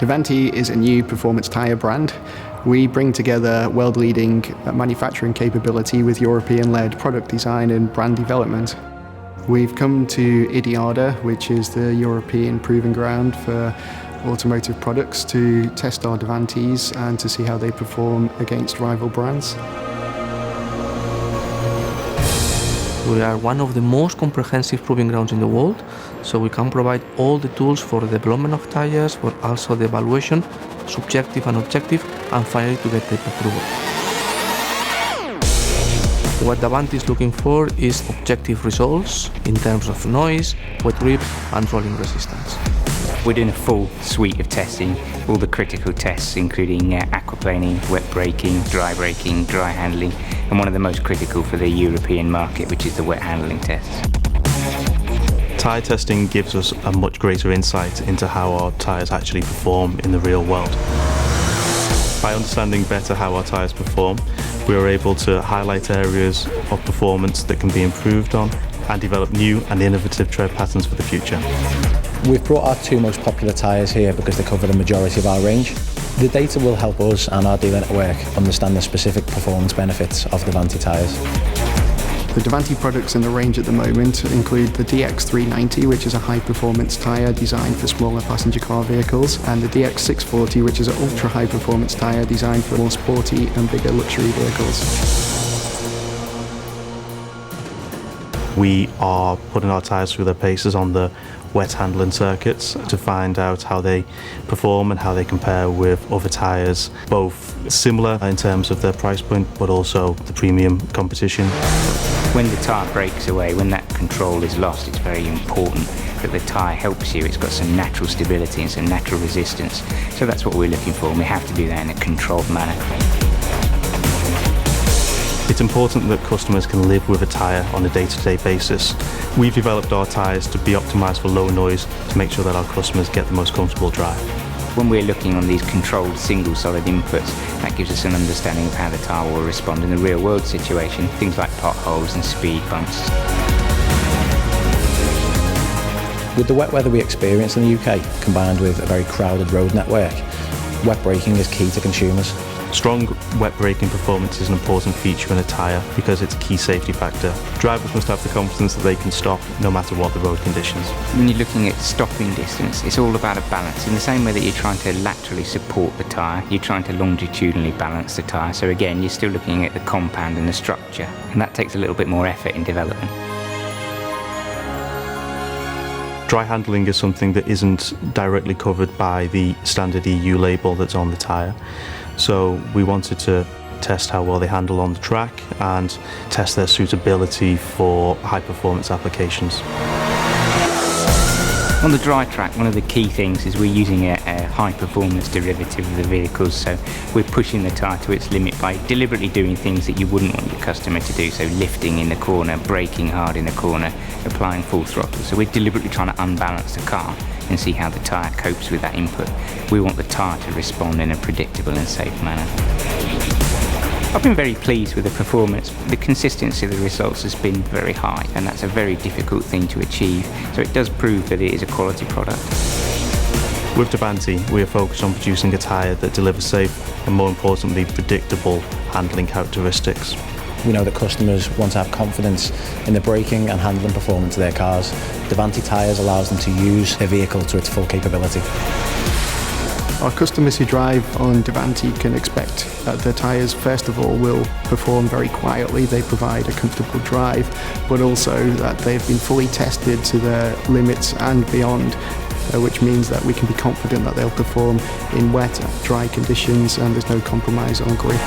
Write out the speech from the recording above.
Davanti is a new performance tyre brand. We bring together world-leading manufacturing capability with European-led product design and brand development. We've come to IDIADA, which is the European proving ground for automotive products, to test our Davantis and to see how they perform against rival brands. We are one of the most comprehensive proving grounds in the world, so we can provide all the tools for the development of tires, but also the evaluation, subjective and objective, and finally to get the approval. What Davanti is looking for is objective results in terms of noise, wet grip, and rolling resistance. We're doing a full suite of testing, all the critical tests, including aquaplaning, wet braking, dry handling, and one of the most critical for the European market, which is the wet handling tests. Tyre testing gives us a much greater insight into how our tyres actually perform in the real world. By understanding better how our tyres perform, we are able to highlight areas of performance that can be improved on and develop new and innovative tread patterns for the future. We've brought our two most popular tyres here because they cover the majority of our range. The data will help us and our dealer network understand the specific performance benefits of Davanti tyres. The Davanti products in the range at the moment include the DX390, which is a high-performance tyre designed for smaller passenger car vehicles, and the DX640, which is an ultra-high-performance tyre designed for more sporty and bigger luxury vehicles. We are putting our tyres through their paces on the wet handling circuits to find out how they perform and how they compare with other tyres, both similar in terms of their price point but also the premium competition. When the tyre breaks away, when that control is lost, it's very important that the tyre helps you. It's got some natural stability and some natural resistance. So that's what we're looking for, and we have to do that in a controlled manner. It's important that customers can live with a tyre on a day-to-day basis. We've developed our tyres to be optimised for low noise to make sure that our customers get the most comfortable drive. When we're looking on these controlled single solid inputs, that gives us an understanding of how the tyre will respond in the real world situation, things like potholes and speed bumps. With the wet weather we experience in the UK, combined with a very crowded road network, wet braking is key to consumers. Strong wet braking performance is an important feature in a tyre because it's a key safety factor. Drivers must have the confidence that they can stop no matter what the road conditions. When you're looking at stopping distance, it's all about a balance. In the same way that you're trying to laterally support the tyre, you're trying to longitudinally balance the tyre. So again, you're still looking at the compound and the structure, and that takes a little bit more effort in development. Dry handling is something that isn't directly covered by the standard EU label that's on the tyre. So we wanted to test how well they handle on the track and test their suitability for high-performance applications. On the dry track, one of the key things is we're using a high-performance derivative of the vehicles, so we're pushing the tyre to its limit by deliberately doing things that you wouldn't want your customer to do, so lifting in the corner, braking hard in the corner, applying full throttle. So we're deliberately trying to unbalance the car and see how the tyre copes with that input. We want the tyre to respond in a predictable and safe manner. I've been very pleased with the performance. The consistency of the results has been very high, and that's a very difficult thing to achieve, so it does prove that it is a quality product. With Davanti, we are focused on producing a tyre that delivers safe and, more importantly, predictable handling characteristics. We know that customers want to have confidence in the braking and handling performance of their cars. Davanti tyres allows them to use their vehicle to its full capability. Our customers who drive on Davanti can expect that the tyres, first of all, will perform very quietly. They provide a comfortable drive, but also that they've been fully tested to their limits and beyond, which means that we can be confident that they'll perform in wet, dry conditions and there's no compromise on grip.